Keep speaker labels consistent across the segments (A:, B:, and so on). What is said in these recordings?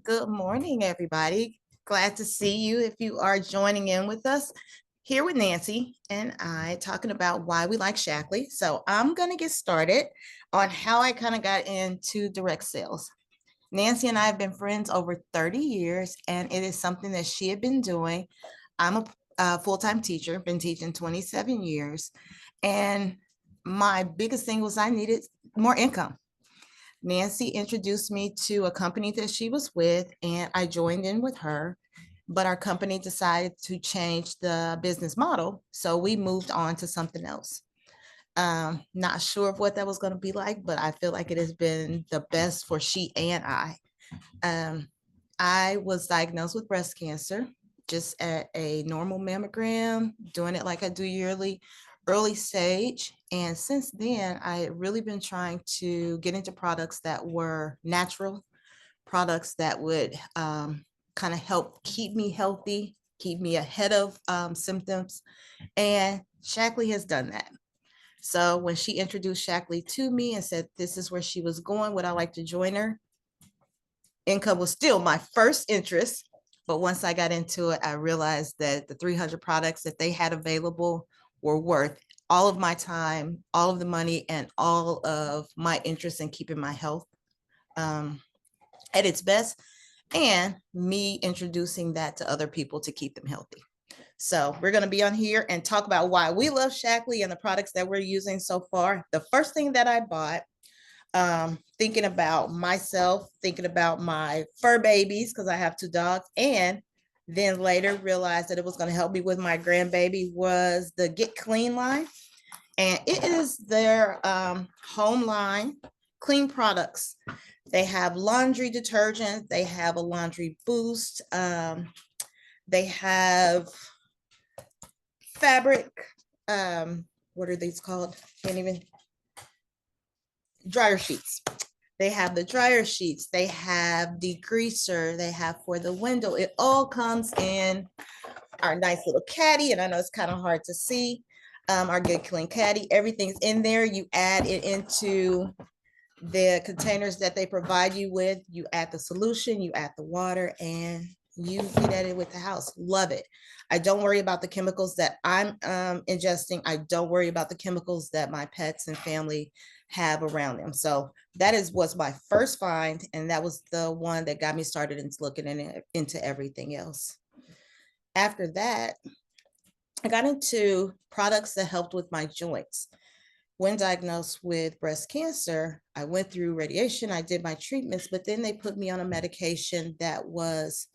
A: Good morning, everybody. Glad to see you if you are joining in with us here with Nancy and I talking about why we like Shaklee. So I'm going to get started on how I kind of got into direct sales. Nancy and I have been friends over 30 years, and it is something that she had been doing. I'm a full-time teacher, been teaching 27 years, and my biggest thing was I needed more income. Nancy introduced me to a company that she was with, and I joined in with her. But our company decided to change the business model. So we moved on to something else. Not sure of what that was going to be like, but I feel like it has been the best for she and I. Um, I was diagnosed with breast cancer just at a normal mammogram, doing it like I do yearly, early stage. And since then, I had really been trying to get into products that were natural, products that would kind of help keep me healthy, keep me ahead of symptoms. And Shaklee has done that. So when she introduced Shaklee to me and said this is where she was going, would I like to join her? Income was still my first interest. But once I got into it, I realized that the 300 products that they had available were worth all of my time, all of the money, and all of my interest in keeping my health um, at its best, and me introducing that to other people to keep them healthy. So we're going to be on here and talk about why we love Shaklee and the products that we're using so far. The first thing that I bought, thinking about myself, thinking about my fur babies, because I have two dogs, and then later realized that it was going to help me with my grandbaby, was the Get Clean line. And it is their home line, clean products. They have laundry detergent, they have a laundry boost, they have fabric, what are these called? Can't even, dryer sheets. They have the dryer sheets, they have degreaser, they have for the window. It all comes in our nice little caddy, and I know it's kind of hard to see. Our Good Clean caddy, everything's in there. You add it into the containers that they provide you with. You add the solution, you add the water, and you eat at it with the house. Love it. I don't worry about the chemicals that I'm ingesting. I don't worry about the chemicals that my pets and family have around them. So that was my first find, and that was the one that got me started into looking into everything else. After that, I got into products that helped with my joints. When diagnosed with breast cancer, I went through radiation, I did my treatments, but then they put me on a medication that was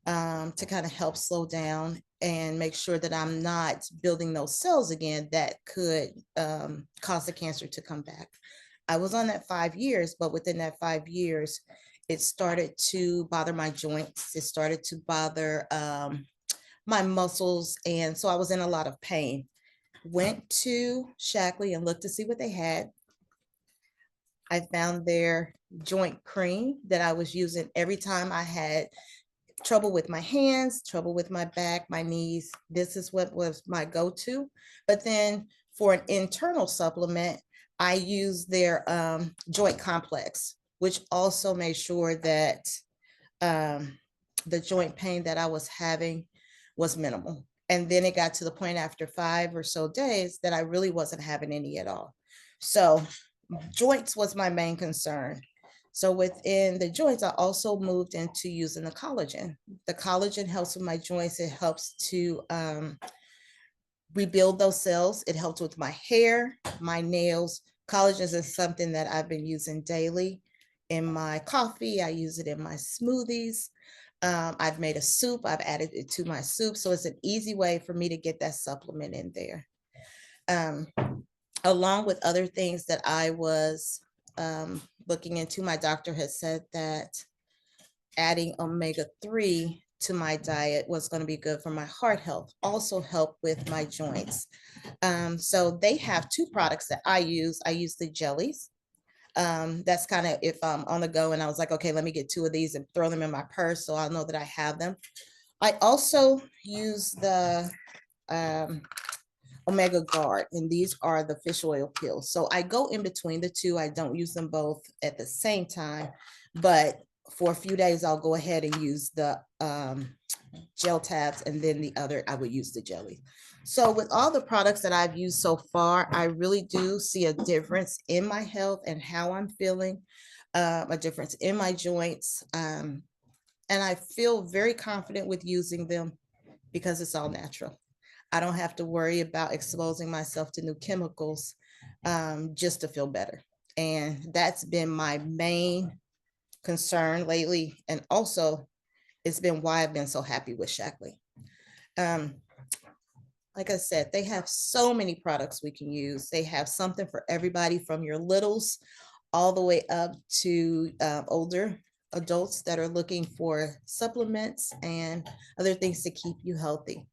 A: to kind of help slow down and make sure that I'm not building those cells again that could cause the cancer to come back. I was on that 5 years, but within that 5 years, it started to bother my joints. It started to bother my muscles. And so I was in a lot of pain. Went to Shaklee and looked to see what they had. I found their joint cream that I was using every time I had trouble with my hands, trouble with my back, my knees. This is what was my go-to. But then for an internal supplement, I used their joint complex, which also made sure that the joint pain that I was having was minimal. And then it got to the point after 5 or so days that I really wasn't having any at all. So joints was my main concern. So within the joints, I also moved into using the collagen. The collagen helps with my joints. It helps to rebuild those cells. It helps with my hair, my nails. Collagen is something that I've been using daily in my coffee. I use it in my smoothies. I've made a soup. I've added it to my soup. So it's an easy way for me to get that supplement in there. Along with other things that I was looking into, my doctor has said that adding omega-3 to my diet was going to be good for my heart health, also help with my joints. So they have 2 products that I use. I use the jellies. That's kind of if I'm on the go and I was like, okay, let me get 2 of these and throw them in my purse so I'll know that I have them. I also use the Omega Guard, and these are the fish oil pills. So I go in between the 2. I don't use them both at the same time, but for a few days, I'll go ahead and use the gel tabs, and then the other, I would use the jelly. So with all the products that I've used so far, I really do see a difference in my health and how I'm feeling, a difference in my joints. And I feel very confident with using them because it's all natural. I don't have to worry about exposing myself to new chemicals just to feel better. And that's been my main concern lately. And also, it's been why I've been so happy with Shaklee. Um, like I said, they have so many products we can use. They have something for everybody from your littles all the way up to older adults that are looking for supplements and other things to keep you healthy.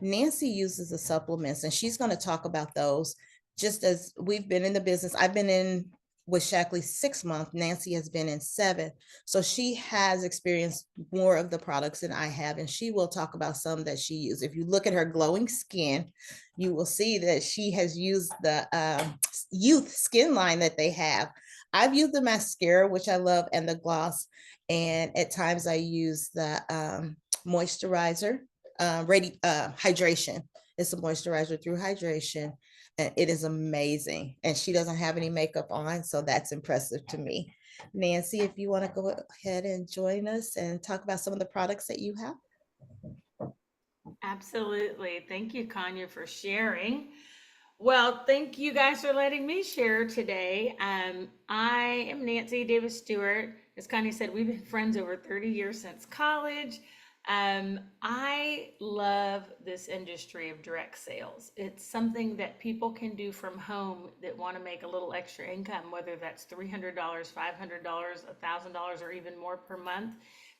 A: Nancy uses the supplements, and she's going to talk about those. Just as we've been in the business, I've been in with Shaklee 6 months. Nancy has been in 7. So she has experienced more of the products than I have, and she will talk about some that she used. If you look at her glowing skin, you will see that she has used the youth skin line that they have. I've used the mascara, which I love, and the gloss. And at times I use the moisturizer, hydration. It's a moisturizer through hydration, and it is amazing. And she doesn't have any makeup on, so that's impressive to me. Nancy, if you want to go ahead and join us and talk about some of the products that you have.
B: Absolutely. Thank you, Konya, for sharing. Well, thank you guys for letting me share today. I am Nancy Davis Stewart. As Connie said, we've been friends over 30 years since college. I love this industry of direct sales. It's something that people can do from home that want to make a little extra income, whether that's $300, $500, $1,000, or even more per month.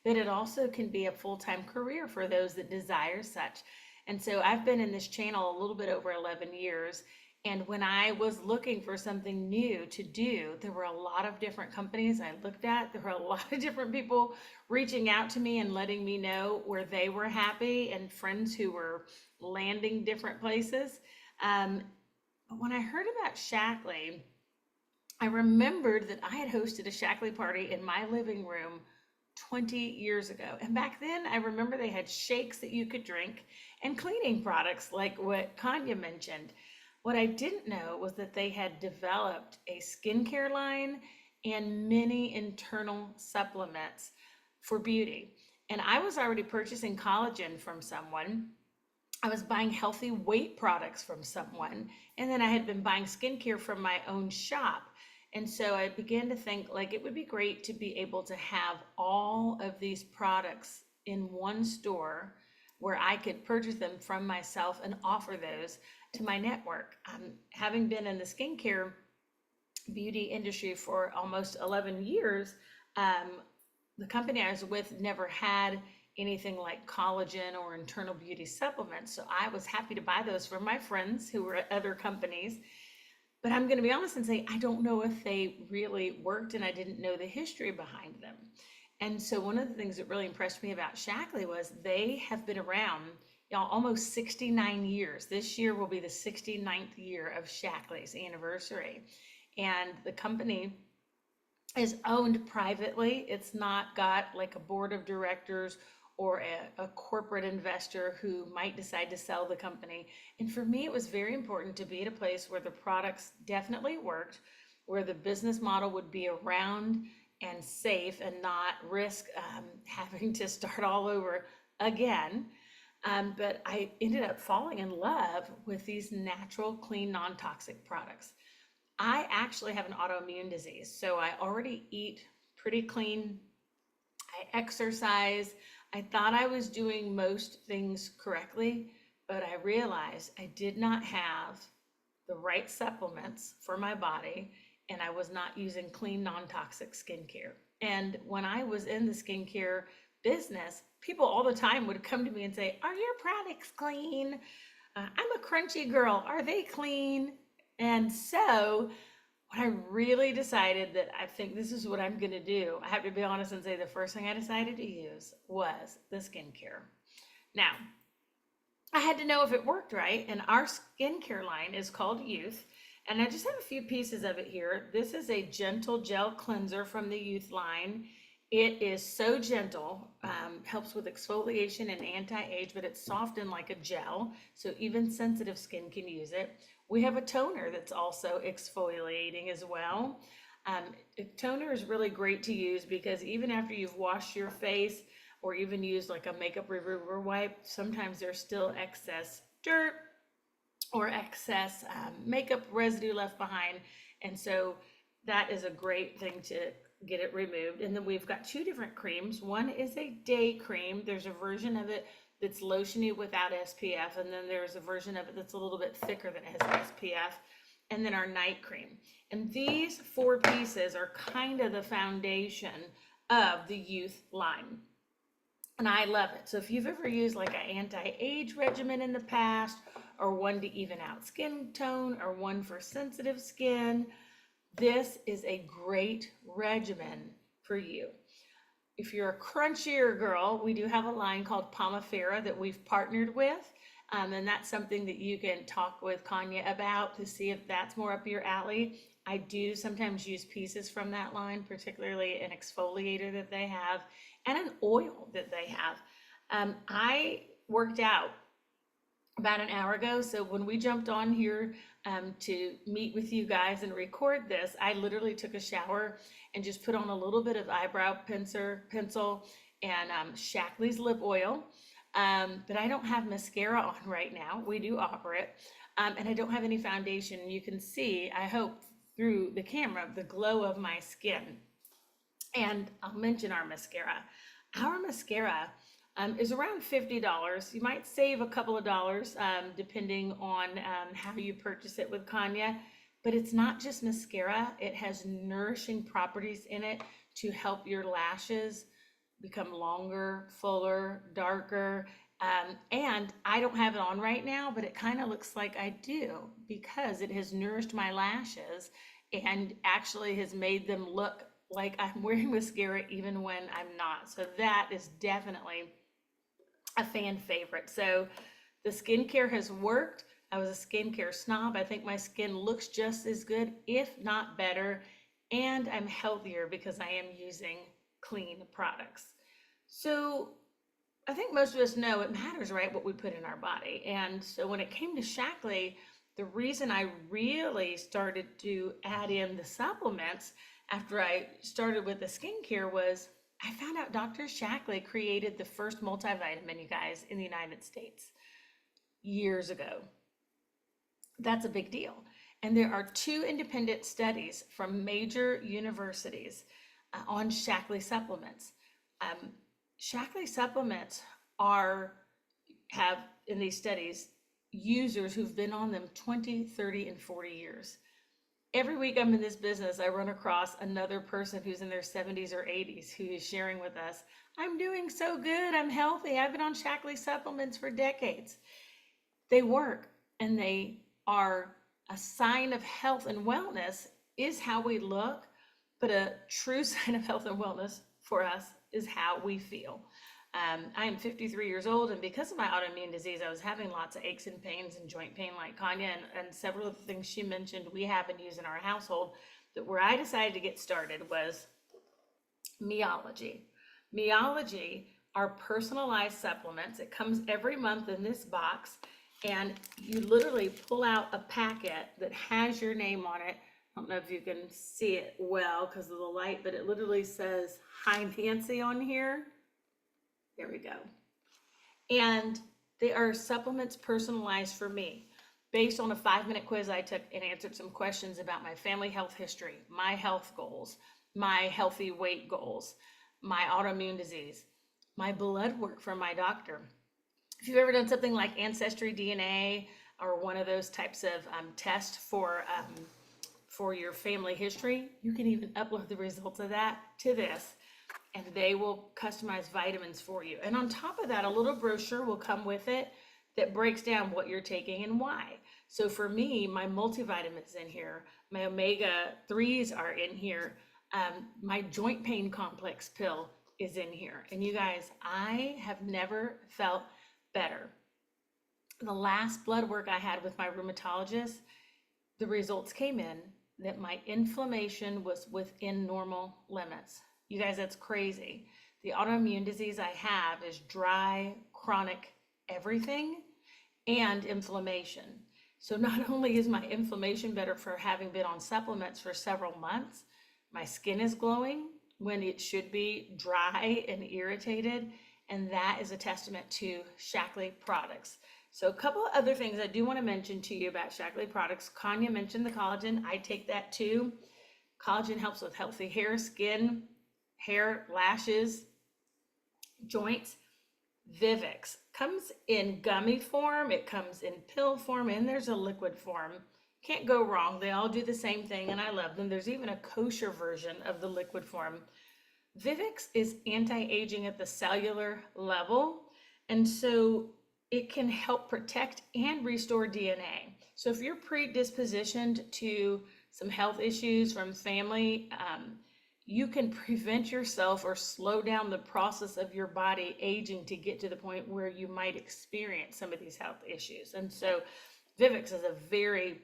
B: But it also can be a full time career for those that desire such. And so I've been in this channel a little bit over 11 years. And when I was looking for something new to do, there were a lot of different companies I looked at. There were a lot of different people reaching out to me and letting me know where they were happy, and friends who were landing different places. Um, but when I heard about Shaklee, I remembered that I had hosted a Shackley party in my living room 20 years ago. And back then, I remember they had shakes that you could drink and cleaning products like what Kanya mentioned. What I didn't know was that they had developed a skincare line and many internal supplements for beauty. And I was already purchasing collagen from someone. I was buying healthy weight products from someone, and then I had been buying skincare from my own shop. And so I began to think like it would be great to be able to have all of these products in one store where I could purchase them from myself and offer those to my network. Having been in the skincare beauty industry for almost 11 years, um, the company I was with never had anything like collagen or internal beauty supplements. So I was happy to buy those from my friends who were at other companies. But I'm going to be honest and say, I don't know if they really worked, and I didn't know the history behind them. And so one of the things that really impressed me about Shackley was they have been around, y'all, almost 69 years. This year will be the 69th year of Shackley's anniversary. And the company is owned privately. It's not got like a board of directors or a corporate investor who might decide to sell the company. And for me, it was very important to be at a place where the products definitely worked, where the business model would be around and safe and not risk having to start all over again. But I ended up falling in love with these natural, clean, non toxic products. I actually have an autoimmune disease, so I already eat pretty clean. I exercise. I thought I was doing most things correctly, but I realized I did not have the right supplements for my body, and I was not using clean, non toxic skincare. And when I was in the skincare business, people all the time would come to me and say, "Are your products clean? I'm a crunchy girl. Are they clean?" And so what I really decided that I think this is what I'm going to do, I have to be honest and say the first thing I decided to use was the skincare. Now, I had to know if it worked right, and our skincare line is called Youth. And I just have a few pieces of it here. This is a gentle gel cleanser from the Youth line. It is so gentle, helps with exfoliation and anti-age, but it's softened like a gel, so even sensitive skin can use it. We have a toner that's also exfoliating as well. Um, Toner is really great to use because even after you've washed your face or even used like a makeup remover wipe, sometimes there's still excess dirt or excess makeup residue left behind. And so that is a great thing to get it removed. And then we've got two different creams. One is a day cream. There's a version of it that's lotiony without SPF. And then there's a version of it that's a little bit thicker that has SPF. And then our night cream. And these four pieces are kind of the foundation of the youth line. And I love it. So if you've ever used like an anti-age regimen in the past, or one to even out skin tone, or one for sensitive skin, this is a great regimen for you. If you're a crunchier girl, we do have a line called Pomifera that we've partnered with. And that's something that you can talk with Konya about to see if that's more up your alley. I do sometimes use pieces from that line, particularly an exfoliator that they have and an oil that they have. I worked out about an hour ago. So when we jumped on here to meet with you guys and record this, I literally took a shower and just put on a little bit of eyebrow pencil and Shaklee's lip oil. But I don't have mascara on right now. We do offer it. And I don't have any foundation. You can see, I hope, through the camera, the glow of my skin. And I'll mention our mascara. Our mascara is around $50. You might save a couple of dollars depending on how you purchase it with Konya. But it's not just mascara. It has nourishing properties in it to help your lashes become longer, fuller, darker. And I don't have it on right now, but it kind of looks like I do because it has nourished my lashes and actually has made them look like I'm wearing mascara even when I'm not. So that is definitely a fan favorite. So the skincare has worked. I was a skincare snob. I think my skin looks just as good, if not better. And I'm healthier because I am using clean products. So I think most of us know it matters, right, what we put in our body. And so when it came to Shaklee, the reason I really started to add in the supplements after I started with the skincare was I found out Dr. Shaklee created the first multivitamin, you guys, in the United States years ago. That's a big deal. And there are two independent studies from major universities on Shaklee supplements. Shaklee supplements have in these studies users who've been on them 20, 30, and 40 years. Every week I'm in this business, I run across another person who's in their 70s or 80s who is sharing with us, I'm doing so good, I'm healthy, I've been on Shaklee supplements for decades. They work, and they are a sign of health and wellness is how we look, but a true sign of health and wellness for us is how we feel. I am 53 years old, and because of my autoimmune disease, I was having lots of aches and pains and joint pain like Konya, and several of the things she mentioned we have and use in our household. That where I decided to get started was Meology. Meology are personalized supplements. It comes every month in this box, and you literally pull out a packet that has your name on it. I don't know if you can see it well because of the light, but it literally says, Hi Nancy on here. There we go. And they are supplements personalized for me based on a 5-minute quiz I took and answered some questions about my family health history, my health goals, my healthy weight goals, my autoimmune disease, my blood work from my doctor. If you've ever done something like Ancestry DNA or one of those types of tests for your family history, you can even upload the results of that to this, and they will customize vitamins for you. And on top of that, a little brochure will come with it that breaks down what you're taking and why. So for me, my multivitamins in here, my omega-3s are in here, my joint pain complex pill is in here. And you guys, I have never felt better. The last blood work I had with my rheumatologist, the results came in that my inflammation was within normal limits. You guys, that's crazy. The autoimmune disease I have is dry, chronic everything and inflammation. So not only is my inflammation better for having been on supplements for several months, my skin is glowing when it should be dry and irritated. And that is a testament to Shaklee products. So a couple of other things I do want to mention to you about Shaklee products. Konya mentioned the collagen. I take that too. Collagen helps with healthy hair, skin, hair, lashes, joints. Vivix comes in gummy form, it comes in pill form, and there's a liquid form. Can't go wrong. They all do the same thing, and I love them. There's even a kosher version of the liquid form. Vivix is anti-aging at the cellular level, and so it can help protect and restore DNA. So if you're predispositioned to some health issues from family, you can prevent yourself or slow down the process of your body aging to get to the point where you might experience some of these health issues. And so Vivix is a very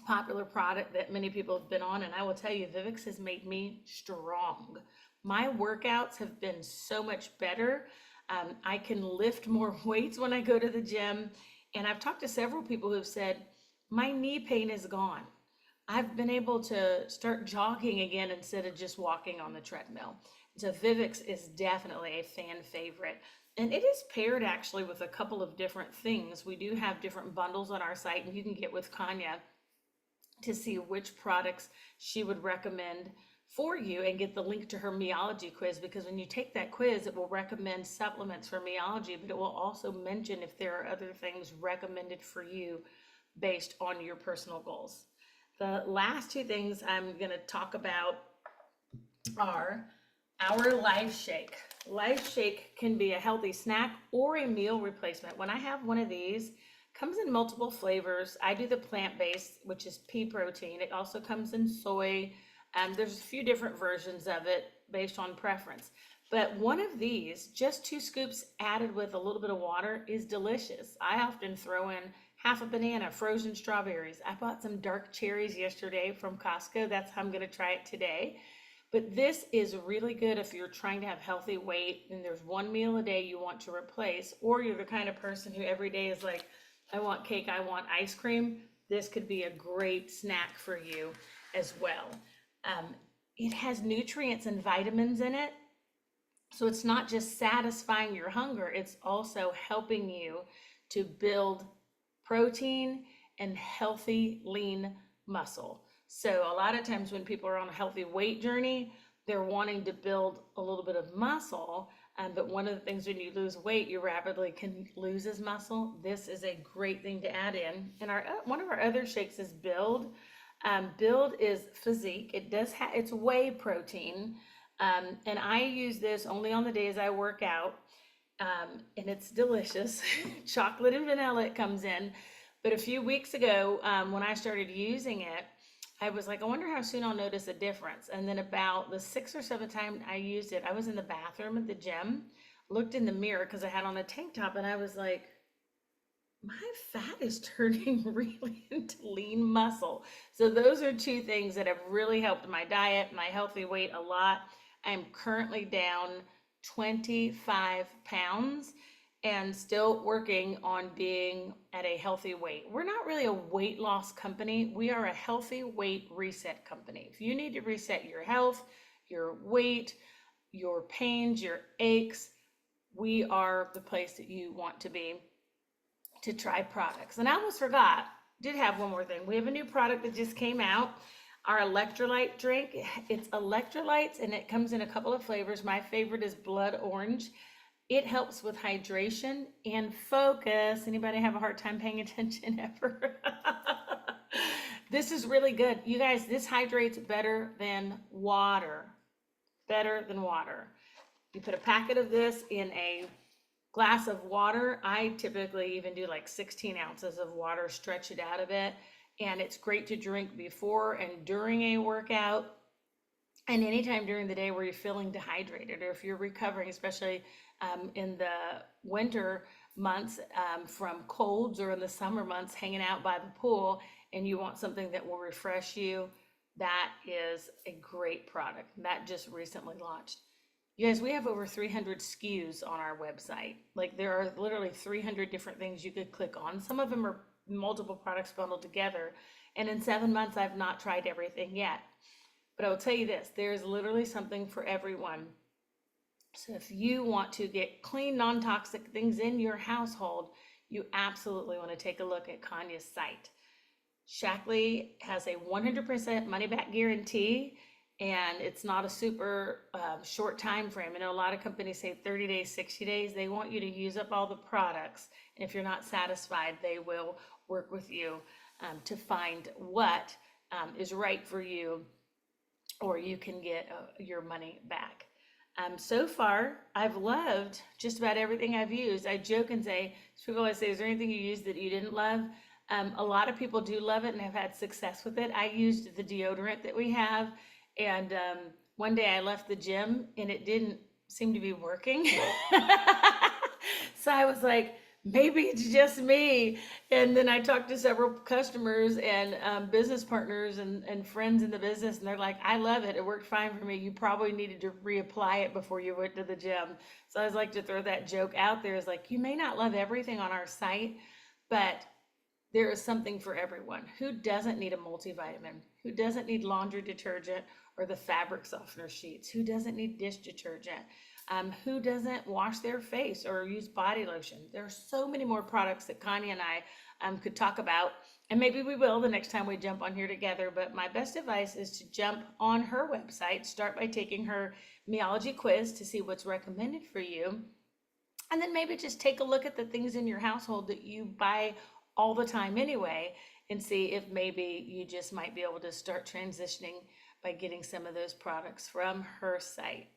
B: popular product that many people have been on, and I will tell you, Vivix has made me strong. My workouts have been so much better. I can lift more weights when I go to the gym, and I've talked to several people who've said, my knee pain is gone. I've been able to start jogging again instead of just walking on the treadmill. So Vivix is definitely a fan favorite. And it is paired actually with a couple of different things. We do have different bundles on our site, and you can get with Konya to see which products she would recommend for you and get the link to her meology quiz, because when you take that quiz, it will recommend supplements for meology, but it will also mention if there are other things recommended for you based on your personal goals. The last two things I'm going to talk about are our Life Shake. Life Shake can be a healthy snack or a meal replacement. When I have one of these, comes in multiple flavors. I do the plant-based, which is pea protein. It also comes in soy. There's a few different versions of it based on preference. But one of these, just 2 scoops added with a little bit of water, is delicious. I often throw in half a banana, frozen strawberries. I bought some dark cherries yesterday from Costco. That's how I'm going to try it today. But this is really good if you're trying to have healthy weight and there's one meal a day you want to replace, or you're the kind of person who every day is like, I want cake, I want ice cream. This could be a great snack for you as well. It has nutrients and vitamins in it. So it's not just satisfying your hunger, it's also helping you to build protein and healthy, lean muscle. So a lot of times when people are on a healthy weight journey, they're wanting to build a little bit of muscle. But one of the things when you lose weight, you rapidly can lose as muscle. This is a great thing to add in. And one of our other shakes is Build. Build is physique. It's whey protein. And I use this only on the days I work out. And it's delicious. Chocolate and vanilla it comes in. But a few weeks ago, when I started using it, I was like, I wonder how soon I'll notice a difference. And then about the 6th or 7th time I used it, I was in the bathroom at the gym, looked in the mirror because I had on a tank top, and I was like, my fat is turning really into lean muscle. So those are 2 things that have really helped my diet, my healthy weight a lot. I'm currently down 25 pounds and still working on being at a healthy weight. We're not really a weight loss company. We are a healthy weight reset company. If you need to reset your health, your weight, your pains, your aches, we are the place that you want to be to try products. And I almost forgot, did have one more thing. We have a new product that just came out, our electrolyte drink. It's electrolytes and it comes in a couple of flavors. My favorite is blood orange. It helps with hydration and focus. Anybody have a hard time paying attention ever? This is really good. You guys, this hydrates better than water. Better than water. You put a packet of this in a glass of water. I typically even do like 16 ounces of water, stretch it out of it. And it's great to drink before and during a workout. And anytime during the day where you're feeling dehydrated, or if you're recovering, especially in the winter months from colds, or in the summer months hanging out by the pool, and you want something that will refresh you, That is a great product. That just recently launched. You guys, we have over 300 SKUs on our website. Like there are literally 300 different things you could click on. Some of them are multiple products bundled together. And in 7 months, I've not tried everything yet. But I will tell you this, there's literally something for everyone. So if you want to get clean, non-toxic things in your household, you absolutely want to take a look at Konya's site. Shaklee has a 100% money back guarantee, and it's not a super short time frame. I know a lot of companies say 30 days, 60 days. They want you to use up all the products. And if you're not satisfied, they will work with you to find what is right for you, or you can get your money back. So far, I've loved just about everything I've used. I joke and say, people always say, is there anything you used that you didn't love? A lot of people do love it and have had success with it. I used the deodorant that we have, and one day I left the gym and it didn't seem to be working. So I was like, maybe it's just me. And then I talked to several customers and business partners and friends in the business, and they're like, I love it. It worked fine for me. You probably needed to reapply it before you went to the gym. So I always like to throw that joke out there is like, you may not love everything on our site, but there is something for everyone. Who doesn't need a multivitamin? Who doesn't need laundry detergent or the fabric softener sheets? Who doesn't need dish detergent? Who doesn't wash their face or use body lotion? There are so many more products that Connie and I could talk about, and maybe we will the next time we jump on here together. But my best advice is to jump on her website, start by taking her Meology quiz to see what's recommended for you, and then maybe just take a look at the things in your household that you buy all the time anyway, and see if maybe you just might be able to start transitioning by getting some of those products from her site.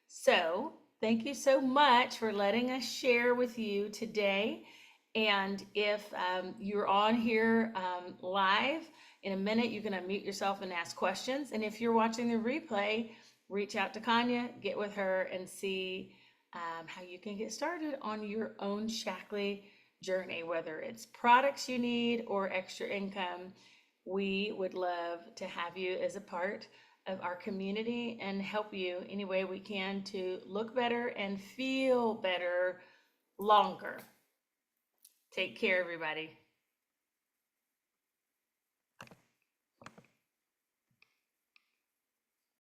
B: So thank you so much for letting us share with you today. And if you're on here live, in a minute, you can unmute yourself and ask questions. And if you're watching the replay, reach out to Konya, get with her, and see how you can get started on your own Shaklee journey, whether it's products you need or extra income. We would love to have you as a part of our community and help you any way we can to look better and feel better longer. Take care, everybody.